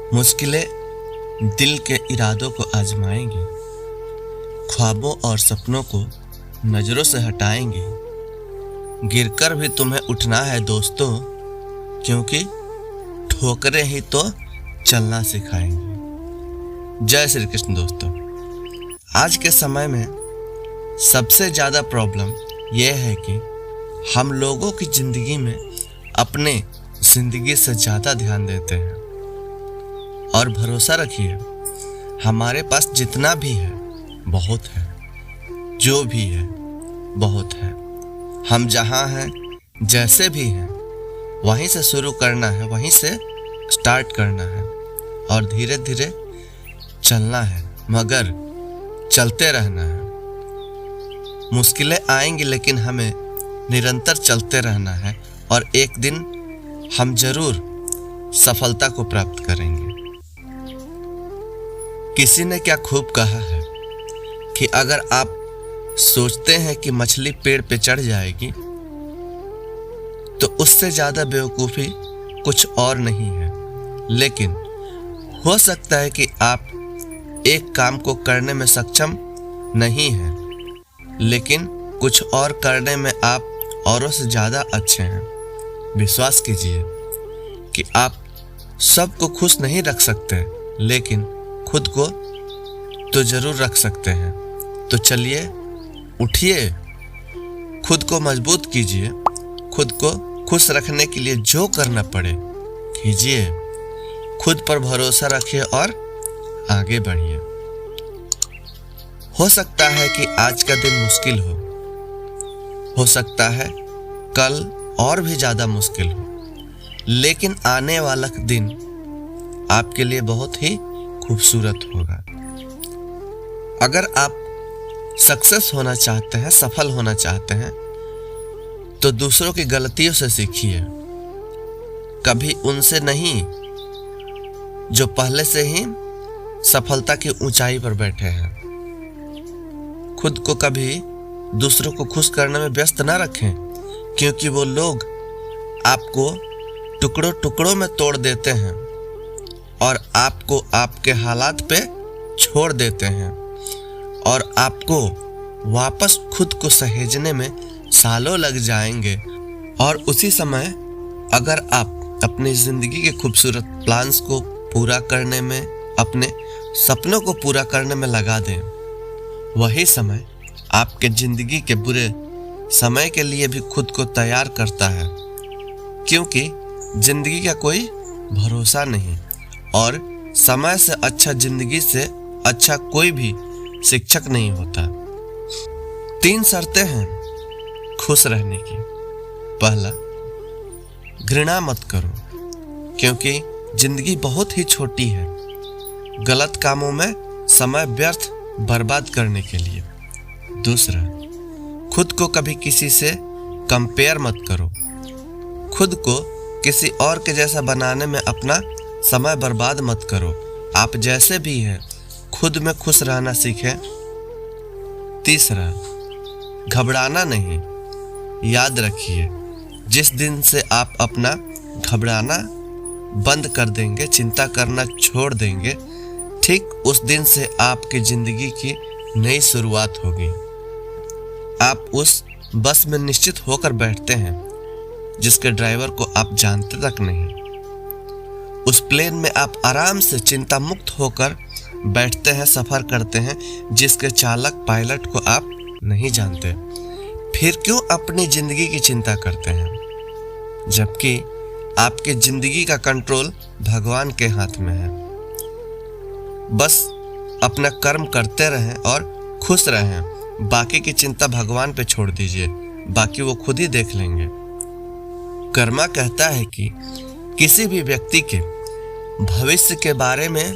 मुश्किलें दिल के इरादों को आजमाएंगी, ख्वाबों और सपनों को नजरों से हटाएंगी। गिरकर भी तुम्हें उठना है दोस्तों, क्योंकि ठोकरें ही तो चलना सिखाएंगी। जय श्री कृष्ण। दोस्तों, आज के समय में सबसे ज़्यादा प्रॉब्लम यह है कि हम लोगों की ज़िंदगी में अपने ज़िंदगी से ज़्यादा ध्यान देते हैं। और भरोसा रखिए, हमारे पास जितना भी है बहुत है, जो भी है बहुत है। हम जहाँ हैं, जैसे भी हैं, वहीं से शुरू करना है, वहीं से स्टार्ट करना है और धीरे धीरे चलना है, मगर चलते रहना है। मुश्किलें आएंगी, लेकिन हमें निरंतर चलते रहना है और एक दिन हम जरूर सफलता को प्राप्त करेंगे। किसी ने क्या खूब कहा है कि अगर आप सोचते हैं कि मछली पेड़ पे चढ़ जाएगी, तो उससे ज्यादा बेवकूफ़ी कुछ और नहीं है। लेकिन हो सकता है कि आप एक काम को करने में सक्षम नहीं हैं, लेकिन कुछ और करने में आप औरों से ज़्यादा अच्छे हैं। विश्वास कीजिए कि आप सबको खुश नहीं रख सकते, लेकिन खुद को तो ज़रूर रख सकते हैं। तो चलिए, उठिए, खुद को मजबूत कीजिए, खुद को खुश रखने के लिए जो करना पड़े कीजिए, खुद पर भरोसा रखिए और आगे बढ़िए। हो सकता है कि आज का दिन मुश्किल हो सकता है कल और भी ज़्यादा मुश्किल हो, लेकिन आने वाला दिन आपके लिए बहुत ही खूबसूरत होगा। अगर आप सक्सेस होना चाहते हैं, सफल होना चाहते हैं, तो दूसरों की गलतियों से सीखिए, कभी उनसे नहीं जो पहले से ही सफलता की ऊंचाई पर बैठे हैं। खुद को कभी दूसरों को खुश करने में व्यस्त ना रखें, क्योंकि वो लोग आपको टुकड़ों टुकड़ों में तोड़ देते हैं और आपको आपके हालात पे छोड़ देते हैं और आपको वापस खुद को सहेजने में सालों लग जाएंगे। और उसी समय अगर आप अपनी ज़िंदगी के खूबसूरत प्लान्स को पूरा करने में, अपने सपनों को पूरा करने में लगा दें, वही समय आपके ज़िंदगी के बुरे समय के लिए भी खुद को तैयार करता है, क्योंकि ज़िंदगी का कोई भरोसा नहीं और समय से अच्छा, ज़िंदगी से अच्छा कोई भी शिक्षक नहीं होता। 3 शर्तें हैं खुश रहने की। पहला, घृणा मत करो, क्योंकि ज़िंदगी बहुत ही छोटी है गलत कामों में समय व्यर्थ बर्बाद करने के लिए। दूसरा, खुद को कभी किसी से कंपेयर मत करो, खुद को किसी और के जैसा बनाने में अपना समय बर्बाद मत करो। आप जैसे भी हैं, खुद में खुश रहना सीखें। तीसरा, घबराना नहीं। याद रखिए, जिस दिन से आप अपना घबराना बंद कर देंगे, चिंता करना छोड़ देंगे, ठीक उस दिन से आपकी ज़िंदगी की नई शुरुआत होगी। आप उस बस में निश्चित होकर बैठते हैं जिसके ड्राइवर को आप जानते तक नहीं। उस प्लेन में आप आराम से चिंता मुक्त होकर बैठते हैं, सफ़र करते हैं, जिसके चालक पायलट को आप नहीं जानते। फिर क्यों अपनी ज़िंदगी की चिंता करते हैं, जबकि आपकी ज़िंदगी का कंट्रोल भगवान के हाथ में है। बस अपना कर्म करते रहें और खुश रहें। बाकी की चिंता भगवान पे छोड़ दीजिए, बाकी वो खुद ही देख लेंगे। कर्मा कहता है कि किसी भी व्यक्ति के भविष्य के बारे में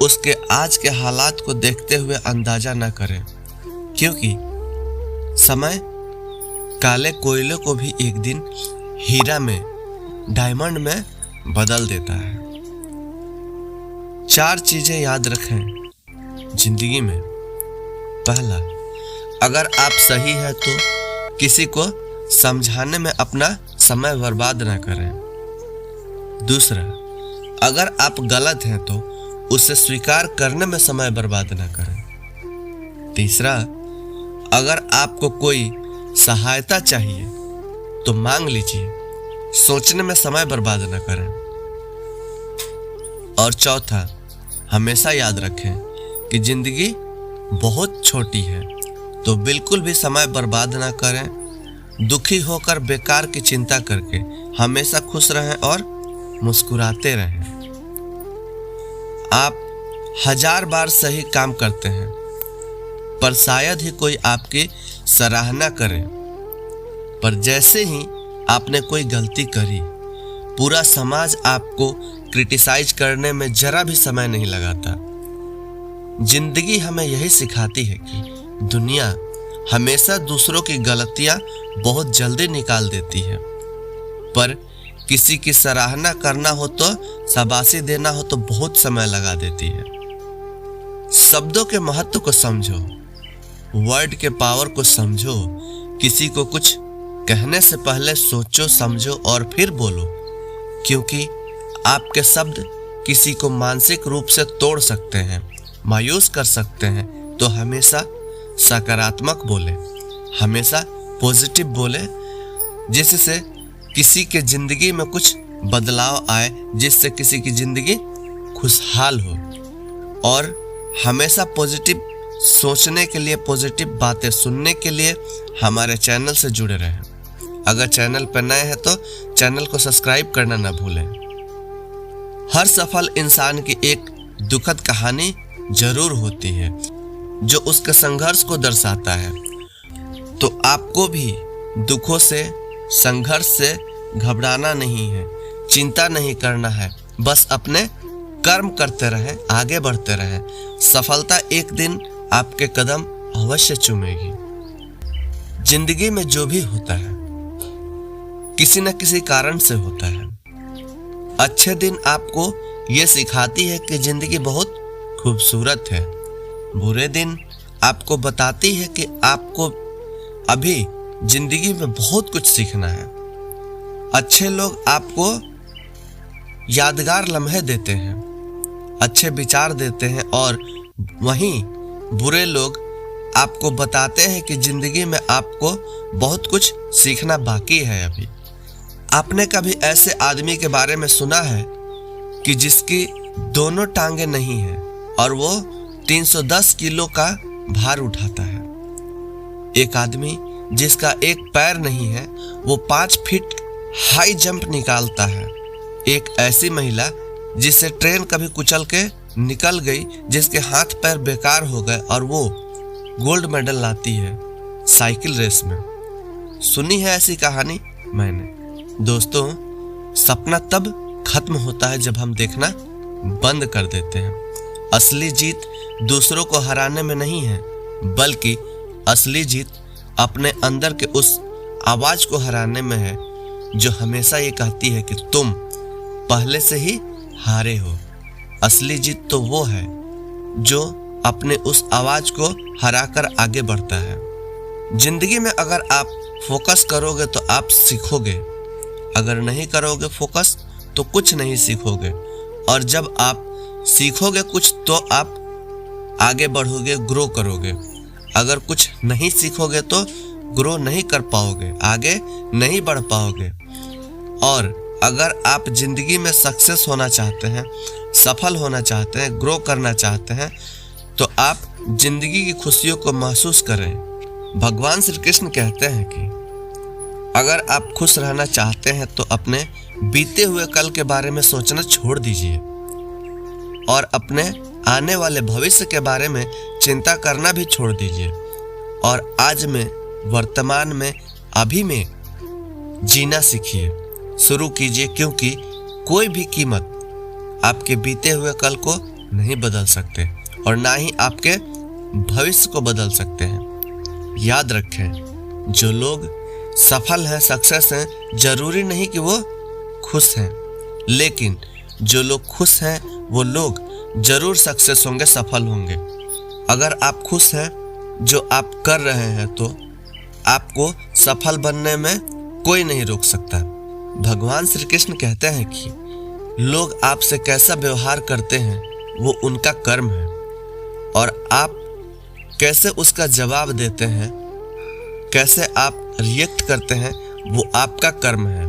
उसके आज के हालात को देखते हुए अंदाजा न करें, क्योंकि समय काले कोयले को भी एक दिन हीरा में, डायमंड में बदल देता है। 4 चीजें याद रखें जिंदगी में। पहला, अगर आप सही है तो किसी को समझाने में अपना समय बर्बाद न करें। दूसरा, अगर आप गलत हैं तो उसे स्वीकार करने में समय बर्बाद न करें। तीसरा, अगर आपको कोई सहायता चाहिए तो मांग लीजिए, सोचने में समय बर्बाद न करें। और चौथा, हमेशा याद रखें कि जिंदगी बहुत छोटी है, तो बिल्कुल भी समय बर्बाद ना करें। दुखी होकर बेकार की चिंता करके हमेशा खुश रहें और मुस्कुराते रहें। आप 1000 बार सही काम करते हैं, पर शायद ही कोई आपकी सराहना करे। पर जैसे ही आपने कोई गलती करी, पूरा समाज आपको क्रिटिसाइज करने में जरा भी समय नहीं लगाता। जिंदगी हमें यही सिखाती है कि दुनिया हमेशा दूसरों की गलतियां बहुत जल्दी निकाल देती है, पर किसी की सराहना करना हो तो, शाबाशी देना हो तो बहुत समय लगा देती है। शब्दों के महत्व को समझो, वर्ड के पावर को समझो। किसी को कुछ कहने से पहले सोचो, समझो और फिर बोलो, क्योंकि आपके शब्द किसी को मानसिक रूप से तोड़ सकते हैं, मायूस कर सकते हैं। तो हमेशा सकारात्मक बोले, हमेशा पॉजिटिव बोले, जिससे किसी के जिंदगी में कुछ बदलाव आए, जिससे किसी की जिंदगी खुशहाल हो। और हमेशा पॉजिटिव सोचने के लिए, पॉजिटिव बातें सुनने के लिए हमारे चैनल से जुड़े रहें। अगर चैनल पर नए हैं तो चैनल को सब्सक्राइब करना ना भूलें। हर सफल इंसान की एक दुखद कहानी जरूर होती है जो उसके संघर्ष को दर्शाता है। तो आपको भी दुखों से, संघर्ष से घबराना नहीं है, चिंता नहीं करना है। बस अपने कर्म करते रहें, आगे बढ़ते रहें। सफलता एक दिन आपके कदम अवश्य चूमेगी। जिंदगी में जो भी होता है किसी न किसी कारण से होता है। अच्छे दिन आपको ये सिखाती है कि जिंदगी बहुत खूबसूरत है। बुरे दिन आपको बताती है कि आपको अभी जिंदगी में बहुत कुछ सीखना है। अच्छे लोग आपको यादगार लम्हे देते हैं, अच्छे विचार देते हैं, और वहीं बुरे लोग आपको बताते हैं कि जिंदगी में आपको बहुत कुछ सीखना बाकी है अभी। आपने कभी ऐसे आदमी के बारे में सुना है कि जिसकी दोनों टांगे नहीं है और वो 310 किलो का भार उठाता है? एक आदमी जिसका एक पैर नहीं है, वो 5 फीट हाई जंप निकालता है। एक ऐसी महिला जिसे ट्रेन कभी कुचल के निकल गई, जिसके हाथ पैर बेकार हो गए और वो गोल्ड मेडल लाती है साइकिल रेस में। सुनी है ऐसी कहानी मैंने। दोस्तों, सपना तब खत्म होता है जब हम देखना बंद कर देते हैं। असली जीत दूसरों को हराने में नहीं है, बल्कि असली जीत अपने अंदर के उस आवाज को हराने में है जो हमेशा ये कहती है कि तुम पहले से ही हारे हो। असली जीत तो वो है जो अपने उस आवाज को हराकर आगे बढ़ता है। जिंदगी में अगर आप फोकस करोगे तो आप सीखोगे, अगर नहीं करोगे फोकस तो कुछ नहीं सीखोगे। और जब आप सीखोगे कुछ तो आप आगे बढ़ोगे, ग्रो करोगे। अगर कुछ नहीं सीखोगे तो ग्रो नहीं कर पाओगे, आगे नहीं बढ़ पाओगे। और अगर आप जिंदगी में सक्सेस होना चाहते हैं, सफल होना चाहते हैं, ग्रो करना चाहते हैं, तो आप जिंदगी की खुशियों को महसूस करें। भगवान श्री कृष्ण कहते हैं कि अगर आप खुश रहना चाहते हैं तो अपने बीते हुए कल के बारे में सोचना छोड़ दीजिए और अपने आने वाले भविष्य के बारे में चिंता करना भी छोड़ दीजिए। और आज में, वर्तमान में, अभी में जीना सीखिए, शुरू कीजिए, क्योंकि कोई भी कीमत आपके बीते हुए कल को नहीं बदल सकते और ना ही आपके भविष्य को बदल सकते हैं। याद रखें, जो लोग सफल हैं, सक्सेस हैं, जरूरी नहीं कि वो खुश हैं, लेकिन जो लोग खुश हैं वो लोग जरूर सक्सेस होंगे, सफल होंगे। अगर आप खुश हैं जो आप कर रहे हैं तो आपको सफल बनने में कोई नहीं रोक सकता। भगवान श्री कृष्ण कहते हैं कि लोग आपसे कैसा व्यवहार करते हैं वो उनका कर्म है, और आप कैसे उसका जवाब देते हैं, कैसे आप रिएक्ट करते हैं, वो आपका कर्म है।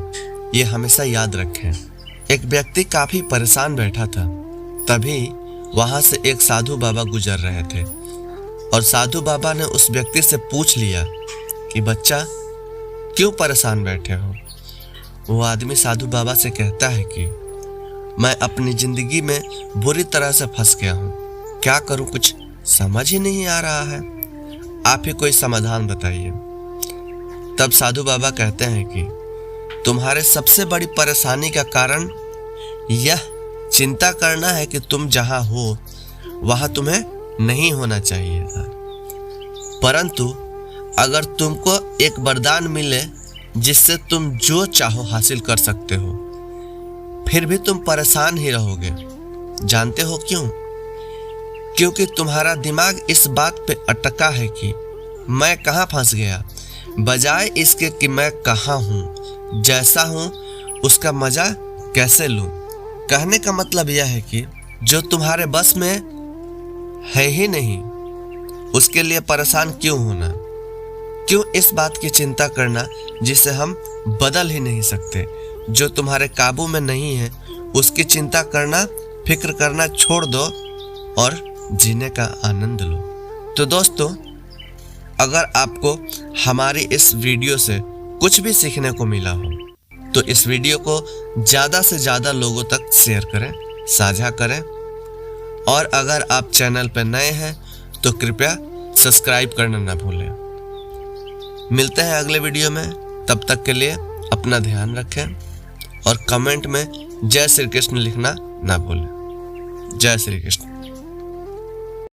ये हमेशा याद रखें। एक व्यक्ति काफ़ी परेशान बैठा था, तभी वहाँ से एक साधु बाबा गुजर रहे थे, और साधु बाबा ने उस व्यक्ति से पूछ लिया कि बच्चा क्यों परेशान बैठे हो। वो आदमी साधु बाबा से कहता है कि मैं अपनी ज़िंदगी में बुरी तरह से फंस गया हूँ, क्या करूँ, कुछ समझ ही नहीं आ रहा है, आप ही कोई समाधान बताइए। तब साधु बाबा कहते हैं कि तुम्हारे सबसे बड़ी परेशानी का कारण यह चिंता करना है कि तुम जहाँ हो वहाँ तुम्हें नहीं होना चाहिए था, परंतु अगर तुमको एक वरदान मिले जिससे तुम जो चाहो हासिल कर सकते हो, फिर भी तुम परेशान ही रहोगे। जानते हो क्यों? क्योंकि तुम्हारा दिमाग इस बात पे अटका है कि मैं कहाँ फंस गया, बजाय इसके कि मैं कहाँ हूँ, जैसा हूँ उसका मज़ा कैसे लूँ। कहने का मतलब यह है कि जो तुम्हारे बस में है ही नहीं उसके लिए परेशान क्यों होना, क्यों इस बात की चिंता करना जिसे हम बदल ही नहीं सकते। जो तुम्हारे काबू में नहीं है उसकी चिंता करना, फिक्र करना छोड़ दो और जीने का आनंद लो। तो दोस्तों, अगर आपको हमारी इस वीडियो से कुछ भी सीखने को मिला हो तो इस वीडियो को ज़्यादा से ज़्यादा लोगों तक शेयर करें, साझा करें, और अगर आप चैनल पर नए हैं तो कृपया सब्सक्राइब करना ना भूलें। मिलते हैं अगले वीडियो में, तब तक के लिए अपना ध्यान रखें और कमेंट में जय श्री कृष्ण लिखना ना भूलें। जय श्री कृष्ण।